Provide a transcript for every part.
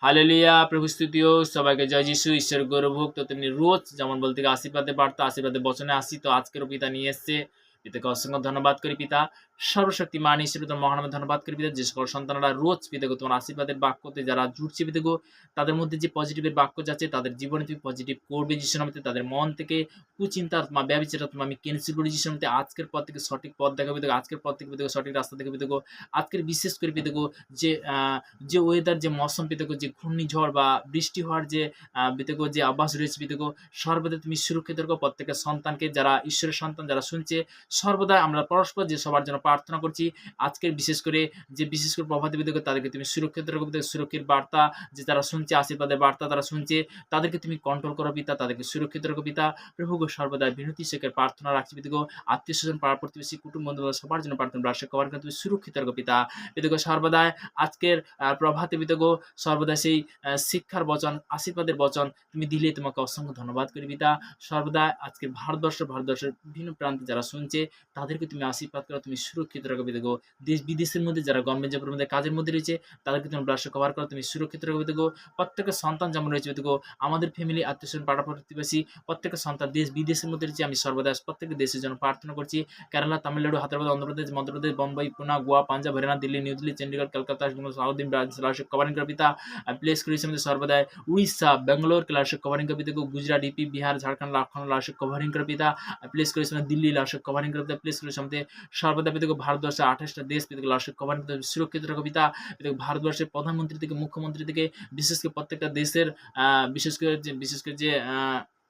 Hallelujah, প্রভু স্তুতি হোক, সবাইকে জয় যিশু, ঈশ্বর গৌরব হোক। তো তেমনি রোজ যেমন বলতে গেলে আশীর্বাদে বার্তা, আশীর্বাদে বচনে আসি, তো আজকেরও পিতা নিয়ে এসছে। পিতাকে অসংখ্য ধন্যবাদ করি পিতা, সর্বশক্তিমান ঈশ্বর তোমার মহানামে ধন্যবাদ করি পিতা। যে সকল সন্তানরা রোজ পিতাকে তোমার আশীর্বাদের বাক্যতে যারা জুড়ছে পিতাগো, তাদের মধ্যে যে পজিটিভের বাক্য যাচ্ছে তাদের জীবনে তুমি পজিটিভ করবে যিশু নামে। তাদের মন থেকে কুচিন্তা ব্যবচার আমি ক্যান্সেল করি যিশু নামে। আজকের পর থেকে সঠিক পথ দেখাবে পিতাগো, আজকের পর থেকে পিতাগো সঠিক রাস্তা দেখাবে পিতাগো। আজকের বিশেষ করে পিতাগো যে যে ওয়েদার, যে মৌসুম পিতাগো, যে ঘূর্ণিঝড় বা বৃষ্টি হওয়ার যে পিতাগো যে আভাস রয়েছে পিতাগো, সর্বদা তুমি সুরক্ষিত রাখো প্রত্যেকটা সন্তানকে, যারা ঈশ্বরের সন্তান যারা শুনছে। সর্বদা আমরা পরস্পর যে সবার জন্য প্রার্থনা করছি। আজকের বিশেষ করে প্রভাতী পিতাগো, তাদেরকে তুমি সুরক্ষিত রাখো পিতাগো। সুরক্ষিত বার্তা যে তারা শুনছে, আশীর্বাদের বার্তা তারা শুনছে, তাদেরকে তুমি কন্ট্রোল করো পিতা, তাদেরকে সুরক্ষিত রাখো পিতা। প্রভু গো, সর্বদা বিনতি শেখের প্রার্থনা রাখছি পিতাগো। আত্মীয় স্বজন, পাড়া প্রতিবেশী, কুটুম্ব বন্ধু সবার জন্য প্রার্থনা রাষ্ট্র কভার করে তুমি সুরক্ষিত রাখো পিতা। পিতাগো সর্বদাই আজকের প্রভাতে পিতাগো, সর্বদা সেই শিক্ষার বচন, আশীর্বাদের বচন তুমি দিলে তোমাকে অসংখ্য ধন্যবাদ করি পিতা। সর্বদা আজকের ভারতবর্ষের বিভিন্ন প্রান্তে যারা শুনছে, তাদেরকে তুমি আশীর্বাদ করো, তুমি সুরক্ষিত রাখো পিতাগো। দেশ বিদেশের মধ্যে যারা গভর্নমেন্ট জবের মধ্যে কাজের মধ্যে রয়েছে, তাদেরকে তুমি রাষ্ট্র কভার করো, তুমি সুরক্ষিত রাখো পিতাগো। প্রত্যেকের সন্তান যেমন রয়েছে পিতাগো, আমাদের ফ্যামিলি, আত্মীয় স্বজন, পাড়া প্রতিবেশী, প্রত্যেকের সন্তান দেশ বিদেশের মধ্যে রয়েছে। আমি সর্বদা প্রত্যেকের দেশের জন্য প্রার্থনা করছি। কেরালা, তামিলনাড়ু, হায়দ্রাবাদ, অন্ধ্রপ্রদেশ, মধ্যপ্রদেশ, বোম্বাই, পুনা, গোয়া, পাঞ্জাব, হরিয়ানা, দিল্লি, নিউ দিল্লি, চণ্ডীগড়, কলকাতা, সাউথিন রাষ্ট্র কভারিং করে পিতা। প্লেস করেছে আমাদের সর্বদাই উড়িষ্যা, বেঙ্গালোর রাষ্ট্র কভারিং করে পিতা। গুজরাট, ইপি, বিহার, ঝাড়খণ্ড, লাখখণ্ড রাষ্ট্র কভারিং করে পিতা। প্লেস করেছে দিল্লি রাষ্ট্র কভারিং করে পিতা। প্লেস করেছে আমাদের সর্বদা পিতাকে ভারতবর্ষের 28টা দেশ পিতাকে রাষ্ট্র কভারিং করে সুরক্ষিত রাখো পিতা। পিতাকে ভারতবর্ষের প্রধানমন্ত্রী থেকে মুখ্যমন্ত্রী থেকে বিশেষ করে প্রত্যেকটা দেশের বিশেষ করে যে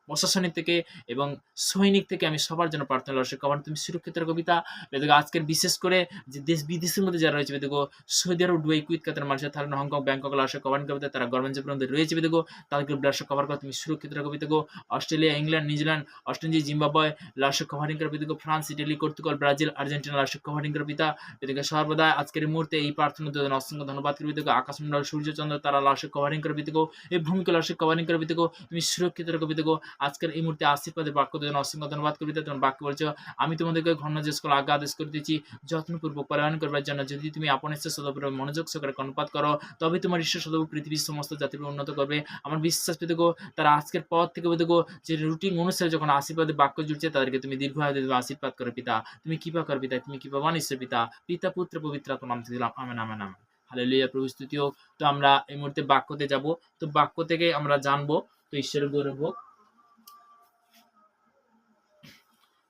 প্রশাসনিক থেকে এবং সৈনিক থেকে আমি সবার জন্য প্রার্থনা করছি। কারণ তুমি সুরক্ষিত রাখো পিতা। দেখো আজকের বিশেষ করে যে দেশ বিদেশের মধ্যে যারা রয়েছে দেখো, Saudi Arab, Dubai, Kuwait, Qatar, Malaysia, Thailand, Hong Kong, Bangkok লাশে কভার করবে, তারা গভর্নমেন্ট জবের মধ্যে রয়েছে দেখো, তাদেরকে লাশে কভার করে তুমি সুরক্ষিত রাখো দেখো। Australia, England, New Zealand, Australia, Zimbabwe লাশে কভারিং করবে দেখো। France, Italy, Portugal, Brazil, Argentina লাশে কভারিং করে পিতা। এদিকে সর্বদা আজকের মুহূর্তে এই প্রার্থনার জন্য অসংখ্য ধন্যবাদ করবি দেখো। আকাশমন্ডল, সূর্যচন্দ্র তারা লাশে কভারিং করবে দেখো। এই ভূমিকে লাশে কভারিং করবে দেখো, তুমি সুরক্ষিত রাখো দেখো। আজকের এই মুহূর্তে আশীর্বাদের বাক্য জন্য অসংখ্য ধন্যবাদ করি। তোমার বাক্য বলছো, আমি তোমাদেরকে ঘন যে সকল আজ্ঞা আদেশ করে দিচ্ছি যত্নপূর্বক পালন করবার জন্য। যদি তুমি আপন ইচ্ছা সদপূর্বক মনোযোগ সহকারে কর্ণপাত করো, তবে তোমার ঈশ্বর সদৌ পৃথিবীর সমস্ত জাতির উন্নত করবে। আমার বিশ্বাস পেতে গো, তারা আজকের পর থেকে পেতে গো, যে রুটিন অনুসারে যখন আশীর্বাদের বাক্য জুড়ছে, তাদেরকে তুমি দীর্ঘায়ু দেবে, আশীর্বাদ করো পিতা। তুমি কৃপা কর পিতা, তুমি কৃপাবান ঈশ্বর পিতা। পিতা, পুত্র, পবিত্র আত্মার নামে দিলাম, আমেন, আমেন, আমেন। হালেলুয়া, প্রভু স্তুতি হোক। তো আমরা এই মুহূর্তে বাক্যতে যাব। তো বাক্য থেকে আমরা জানবো, তো ঈশ্বরের গৌরব হোক।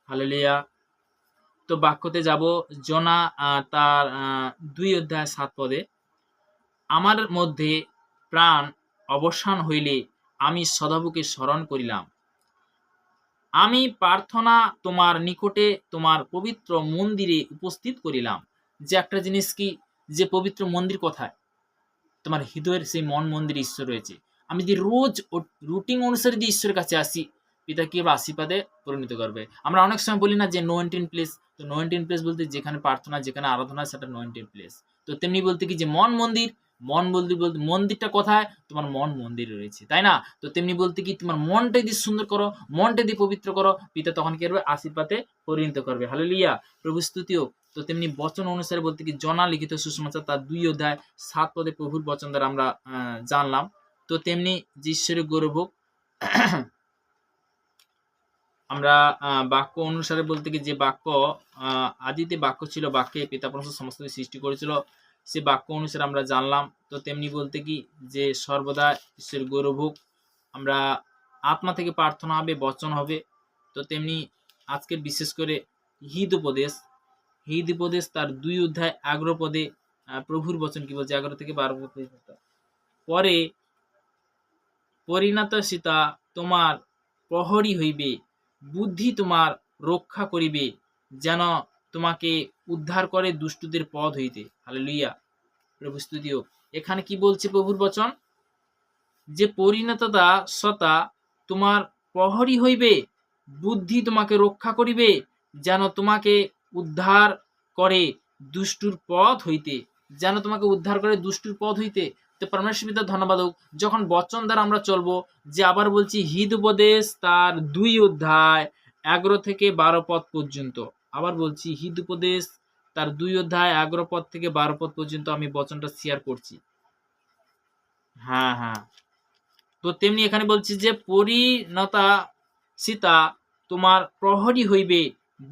হালেলুয়া। তো বাক্যতে যাব, জোনা তার 2 অধ্যায় 7 পদে। আমার মধ্যে প্রাণ অবসান হইলে আমি সদাবুকে স্মরণ করিলাম। আমি প্রার্থনা তোমার নিকটে তোমার পবিত্র মন্দিরে উপস্থিত করিলাম। যে একটা জিনিস কি, যে পবিত্র মন্দির কোথায়? তোমার হৃদয়ের সেই মন মন্দির ঈশ্বর রয়েছে। আমি যদি রোজ রুটিন অনুসারে যদি ঈশ্বরের কাছে আসি, পিতা কি আশীর্বাদে পরিণত করবে। আমরা অনেক সময় বলি না যে নোয়েন্টিন প্লেস। তো নোয়েন্টিন প্লেস বলতে যেখানে প্রার্থনা, যেখানে আরাধনা, সেটা নোয়েন্টিন প্লেস। তো তেমনি বলতে কি যে মন মন্দির, মন বলতে বলতে মন্দিরটা কোথায়? তোমার মন মন্দিরে রয়েছে, তাই না? তো তেমনি বলতে কি, তোমার মনটা যদি সুন্দর করো, মনটা যদি পবিত্র করো, পিতা তখন কি করবে? আশীর্বাদে পরিণত করবে। হালেলুয়া, প্রভু স্তুতি হোক। তো তেমনি বচন অনুসারে বলতে কি, জনা লিখিত সুসমাচার তার 2 অধ্যায় 7 পদে প্রভুর বচন দ্বারা আমরা জানলাম। তো তেমনি যে ঈশ্বরের গৌরব হোক। আমরা বাক্য অনুসারে বলতে কি, যে বাক্য আদিতে বাক্য ছিল, বাক্যে পিতা পরমেশ্বর সমস্ত কিছু সৃষ্টি করেছিল, সে বাক্য অনুসারে আমরা জানলাম। তো তেমনি বলতে কি, যে সর্বদা ঈশ্বরের গৌরব হোক। আমরা আত্মা থেকে প্রার্থনা হবে, বচন হবে। তো তেমনি আজকের বিশেষ করে হৃদ উপদেশ তার 2 অধ্যায় 11 পদে প্রভুর বচন কি বলছে, 11 থেকে 12 পদ। পরে পরিণত সীতা তোমার প্রহরী হইবে, বুদ্ধি তোমার রক্ষা করিবে, যেন তোমাকে উদ্ধার করে দুষ্টদের পথ হইতে। হালেলুয়া, প্রভু স্তুতি হোক। এখানে কি বলছে প্রভুর বচন? যে পরিণততা সতা তোমার প্রহরী হইবে, বুদ্ধি তোমাকে রক্ষা করিবে, যেন তোমাকে উদ্ধার করে দুষ্টুর পথ হইতে। যেন তোমাকে উদ্ধার করে দুষ্টুর পথ হইতে। তো পরমেশ্বর পিতা ধন্যবাদ হোক, যখন বচন দ্বারা আমরা চলবো। যে আবার বলছি, হৃদ উপদেশ তার 2 অধ্যায় 11 থেকে 12 পদ পর্যন্ত। আবার বলছি, হৃদ উপদেশ তার 2 অধ্যায় 11 পদ থেকে 12 পদ পর্যন্ত আমি বচনটা শেয়ার করছি। হ্যাঁ, হ্যাঁ। তো তেমনি এখানে বলছি যে পরিণতা সীতা তোমার প্রহরী হইবে,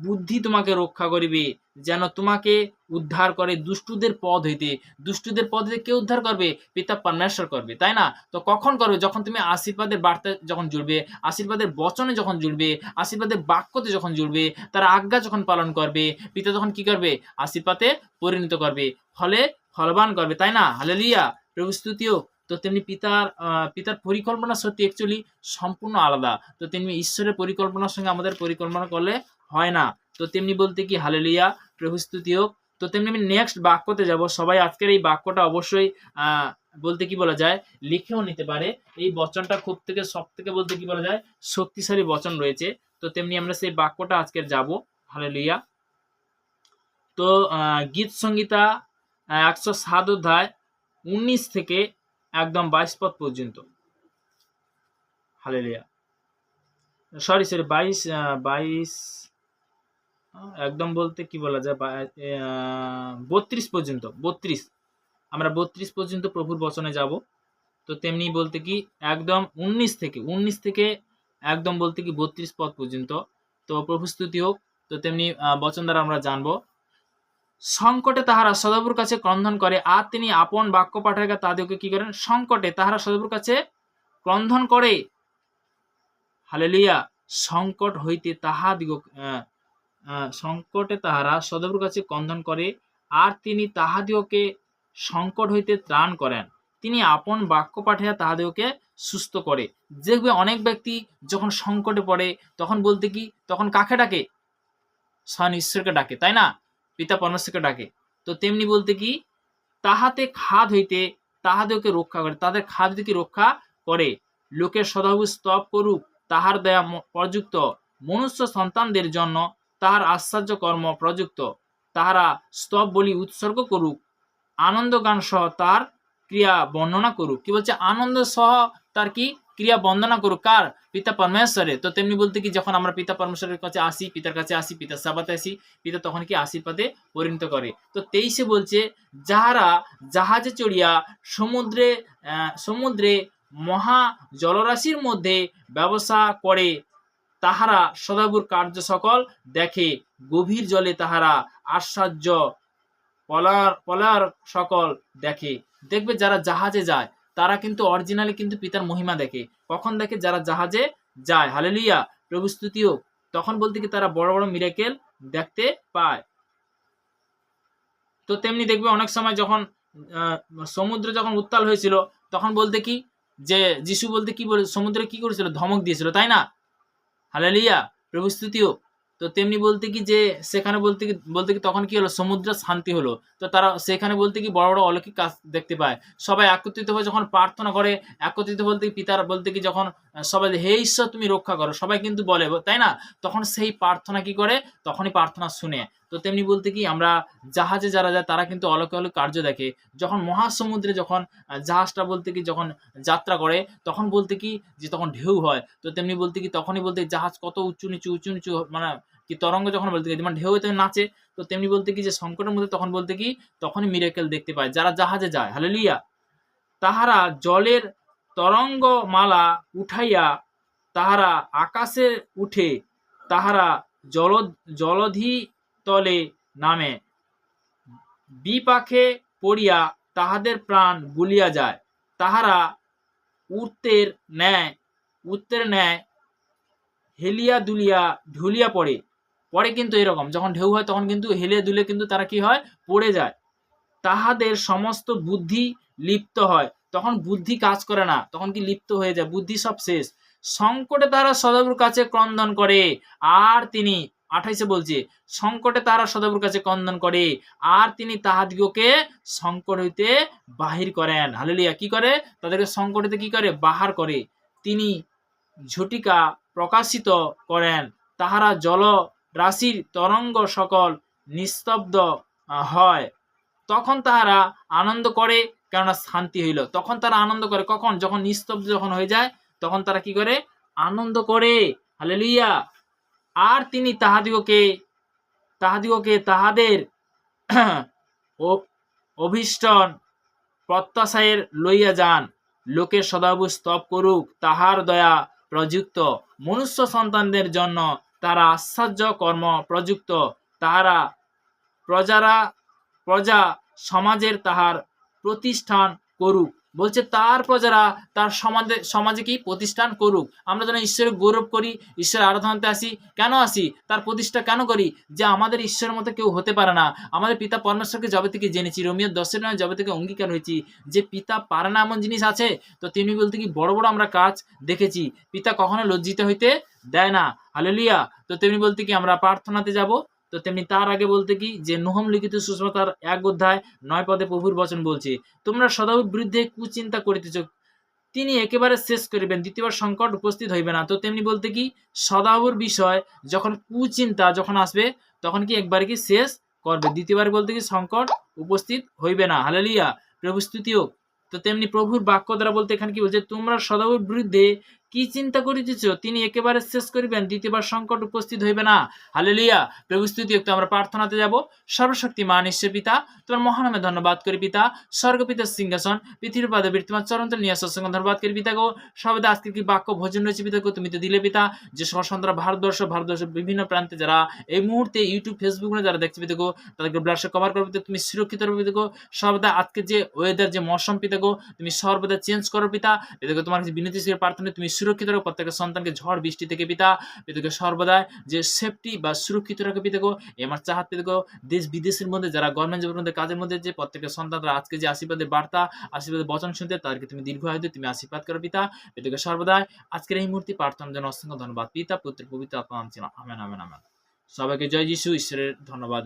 বুদ্ধি তোমাকে রক্ষা করিবে, যেন তোমাকে উদ্ধার করে দুষ্টুদের পদ হইতে। দুষ্টুদের পদ হইতে কে উদ্ধার করবে? পিতা পরমেশ্বর করবে, তাই না? তো কখন করবে? যখন তুমি আশীর্বাদের বার্তা যখন জুড়বে, আশীর্বাদের বচনে যখন জুড়বে, আশীর্বাদের বাক্যতে যখন জুড়বে, তার আজ্ঞা যখন পালন করবে, পিতা তখন কি করবে? আশীর্বাদে পরিণত করবে, ফলে ফলবান করবে, তাই না? হালেলুয়া, প্রভু স্তুতি হোক। তো তেমনি পিতার পরিকল্পনা সত্যি অ্যাকচুয়ালি সম্পূর্ণ আলাদা। তো তেমনি ঈশ্বরের পরিকল্পনার সঙ্গে আমাদের পরিকল্পনা করলে হয় না। তো তেমনি বলতে কি হালেলুয়া, প্রভু স্তুতি হোক। তো তেমনি আমি নেক্সট বাক্যতে যাব। সবাই আজকের এই বাক্যটা অবশ্যই বলতে কি বলা যায়, লিখেও নিতে পারে। এই বচনটা সব থেকে বলতে কি বলা যায়, শক্তিশালী বচন রয়েছে। তো তেমনি আমরা সেই বাক্যটা আজকের যাব। হালেলুয়া। তো গীত সংহিতা 107 অধ্যায় 19 থেকে একদম 22 পদ পর্যন্ত। হালেলুয়া। সরি 22 একদম বলতে কি বলা যায়, 32 পর্যন্ত। 32 আমরা 32 পর্যন্ত প্রভুর বচনে যাব। তো তেমনি বলতে কি একদম 19 থেকে একদম বলতে কি 32 পদ পর্যন্ত। তো প্রভু স্তুতি হোক। তো তেমনি বচন দ্বারা আমরা জানবো। সংকটে তাহারা সদাপ্রভুর কাছে ক্রন্দন করে, আর তিনি আপন বাক্য পাঠাইয়া তাদেরকে কি করেন? সংকটে তাহারা সদাপ্রভুর কাছে ক্রন্দন করে। হালেলুয়া। সংকট হইতে সংকটে তাহারা সদাপ্রভুর কাছে ক্রন্দন করে, আর তিনি তাহাদিগকে সংকট হইতে ত্রাণ করেন। তিনি আপন বাক্য পাঠাইয়া তাহাদিগকে সুস্থ করে। দেখবে অনেক ব্যক্তি যখন সংকটে পড়ে তখন বলতে কি, তখন কাকে ডাকে? স্বয়ং ঈশ্বরকে ডাকে, তাই না? পিতা পরমেশ্বরকে ডাকে। তো তেমনি বলতে কি, তাহাতে খাদ হইতে তাহাদেরকে রক্ষা করে, তাদের খাদ হইতে রক্ষা করে। লোকের সদাপ্রভু স্তব করুক, তাহার দয়া প্রযুক্ত। মনুষ্য সন্তানদের জন্য তাহার আশ্চর্য কর্ম প্রযুক্ত। তাহারা স্তব বলি উৎসর্গ করুক, আনন্দ গান সহ তার ক্রিয়া বর্ণনা করুক। কি বলছে? আনন্দ সহ তার কি ক্রিয়া বন্দনা করুক। কার? পিতা পরমেশ্বরের। তো তেমনি বলতে কি, যখন আমরা পিতা পরমেশ্বরের কাছে আসি, পিতার কাছে আসি, পিতার সাবাতে আসি, পিতা তখন কি আশীর্বাদে পরিণত করে। তো 23 বলছে, যাহারা জাহাজে চড়িয়া সমুদ্রে মহা জলরাশির মধ্যে ব্যবসা করে, তাহারা সদাপ্রভুর কার্য সকল দেখে। গভীর জলে তাহারা আশ্চর্য পলার সকল দেখে। দেখবে যারা জাহাজে যায় তারা কিন্তু অরিজিনালি কিন্তু পিতার মহিমা দেখে। কখন দেখে? যারা জাহাজে যায়। হালেলুয়া, প্রভু স্তুতি হোক। তখন বলতে কি তারা বড় বড় মিরাকেল দেখতে পায়। তো তেমনি দেখবে অনেক সময় যখন সমুদ্র যখন উত্তাল হয়েছিল, তখন বলতে কি যে যিশু বলতে কি বলে, সমুদ্রে কি করেছিল? ধমক দিয়েছিল, তাই না? হালেলুয়া, প্রভু স্তুতি হোক। তো তেমনি বলতে কি যে সেখানে বলতে কি তখন কি হলো? সমুদ্র শান্তি হলো। তো তারা সেখানে বলতে কি বড় বড় অলৌকিক কাজ দেখতে পায়। সবাই একত্রিত হয়ে যখন প্রার্থনা করে, একত্রিত বলতে কি পিতার বলতে কি যখন সবাই হে ঈশ্বর তুমি রক্ষা করো, সবাই কিন্তু বলে, তাই না? তখন সেই প্রার্থনা কি করে? তখনই প্রার্থনা শুনে। তো তেমনি বলতে কি আমরা জাহাজে যারা যায় তারা কিন্তু অলৌকিক কার্য দেখে। যখন মহাসমুদ্রে যখন জাহাজটা বলতে কি যখন যাত্রা করে, তখন বলতে কি যে তখন ঢেউ হয়। তো তেমনি বলতে কি তখনই বলতে জাহাজ কত উঁচু নিচু মানে কি তরঙ্গ যখন বলতে কি মানে ঢেউ তখন নাচে। তো তেমনি বলতে কি যে সংকটের মধ্যে তখন বলতে কি তখনই মিরাকেল দেখতে পায় যারা জাহাজে যায়। হালেলুয়া। তাহারা জলের তরঙ্গমালা উঠাইয়া তাহারা আকাশে উঠে, তাহারা জলধি তলে নামে, বিপাকে পড়িয়া তাহাদের প্রাণ গুলিয়া যায়। তাহারা উত্তের ন্যায় হেলিয়া দুলিয়া ঢুলিয়া পড়ে। পরে কিন্তু এরকম যখন ঢেউ হয় তখন কিন্তু হেলিয়া দুলে কিন্তু তারা কি হয়? পড়ে যায়। তাহাদের সমস্ত বুদ্ধি লিপ্ত হয়। তখন বুদ্ধি কাজ করে না, তখন কি লিপ্ত হয়ে যায়, বুদ্ধি সব শেষ। সংকটে তারা সদাপ্রভুর কাছে ক্রন্দন করে, আর তিনি 28 বলছে, সংকটে তারা সদাপ্রভুর কাছে ক্রন্দন করে, আর তিনি তাহাদিগকে সংকট হইতে বাহির করেন। হালেলুয়া। কি করে? তাদেরকে সংকট হইতে কি করে? বাহার করে। তিনি ঝটিকা প্রকাশিত করেন, তাহারা জল রাশির তরঙ্গ সকল নিস্তব্ধ হয়। তখন তাহারা আনন্দ করে, কেননা শান্তি হইল। তখন তারা আনন্দ করে কখন? যখন নিস্তব্ধ যখন হয়ে যায় তখন তারা কি করে? আনন্দ করে। হালেলুয়া। আর তিনি তাহাদিগকে তাহাদের অভিষ্টন প্রত্যাশায়ের লইয়া যান। লোকের সদাবু স্তব করুক, তাহার দয়া প্রযুক্ত মনুষ্য সন্তানদের জন্য তারা আশ্চর্য কর্ম প্রযুক্ত, তাহারা প্রজা সমাজের তাহার প্রতিষ্ঠান করুক। বলছে তার প্রজারা তার সমাজে কি প্রতিষ্ঠান করুক। আমরা যেন ঈশ্বরের গৌরব করি, ঈশ্বরের আরাধনাতে আসি। কেন আসি? তার প্রতিষ্ঠা কেন করি? যে আমাদের ঈশ্বরের মতো কেউ হতে পারে না। আমাদের পিতা পরমেশ্বরকে যবে থেকে জেনেছি, রোমিও 10 যবে থেকে অঙ্গীকার হয়েছি যে পিতা পারে না এমন জিনিস আছে। তো তিনি বলতে কি বড় বড় আমরা কাজ দেখেছি, পিতা কখনো লজ্জিত হইতে দেয় না। হালেলুয়া। তো তেমনি বলতে কি আমরা প্রার্থনাতে যাব, তো তেমনি তার আগে বলতে কি যে নহম লিখিত সুসমাচার 1 অধ্যায় 9 পদে প্রভুর বচন বলছে, তোমরা সদাউর বিরুদ্ধে কুচিন্তা করিতেছ, তিনি একেবারে শেষ করিবেন, দ্বিতীয়বার সংকট উপস্থিত হইবে না। তো তেমনি বলতে কি সদাউর বিষয় যখন কুচিন্তা যখন আসবে তখন কি একবার কি শেষ করবে, দ্বিতীয়বার বলতে কি সংকট উপস্থিত হইবে না। হালেলুয়া, প্রভু স্তুতি হোক। তো তেমনি প্রভুর বাক্য দ্বারা বলতে এখানে কি বলছে, তোমরা সদাউর বিরুদ্ধে কি চিন্তা করিতেছ, তিনি একেবারে শেষ করিবেন, দ্বিতীয়বার সংকট উপস্থিত হইবে না। হালেলুয়া, প্রভু স্তুতি হোক। তো আমরা প্রার্থনাতে যাব। সর্বশক্তিমান ঈশ্বর পিতা, তোমার মহানামে ধন্যবাদ করি পিতা। স্বর্গপিতার সিংহাসন পৃথিবীর পাদে তোমার চরণতল নিয়ে আসার সঙ্গে ধন্যবাদ করি পিতা গো। সবাই আজকে কি বাক্য ভোজন রয়েছে পিতা গো, তুমি তো দিলে পিতা। যে সন্তানরা ভারতবর্ষ বিভিন্ন প্রান্তে যারা এই মুহূর্তে ইউটিউব ফেসবুক যারা দেখছে পিতা গো, তাদেরকে ব্লাডে কভার করবে, তুমি সুরক্ষিত রাখবে পিতা গো। সর্বদা আজকে যে ওয়েদার যে মৌসুম পিতা গো, তুমি সর্বদা চেঞ্জ করো পিতা। পিতা গো, তোমার কাছে বিনতি ছিল প্রার্থনা, তুমি সুরক্ষিত রাখো প্রত্যেকের সন্তানকে ঝড় বৃষ্টি থেকে পিতা। পিতা গো, সর্বদা যে সেফটি বা সুরক্ষিত রাখো পিতা গো। আমার চাহাত পিতা গো, দেশ বিদেশের মধ্যে যারা গভর্নমেন্ট জবের মধ্যে কাজের মধ্যে যে প্রত্যেকের সন্তানরা আজকে যে আশীর্বাদের বার্তা আশীর্বাদের বচন শুনতে, তাদেরকে তুমি দীর্ঘায়ু তুমি আশীর্বাদ করো পিতা। পিতা গো, সর্বদা আজকের এই মুহূর্তে প্রার্থনার জন্য অসংখ্য ধন্যবাদ পিতা, পুত্র পবিত্র আত্মা নামে। Amen amen amen. সবাইকে জয় যিশু, ঈশ্বরের ধন্যবাদ।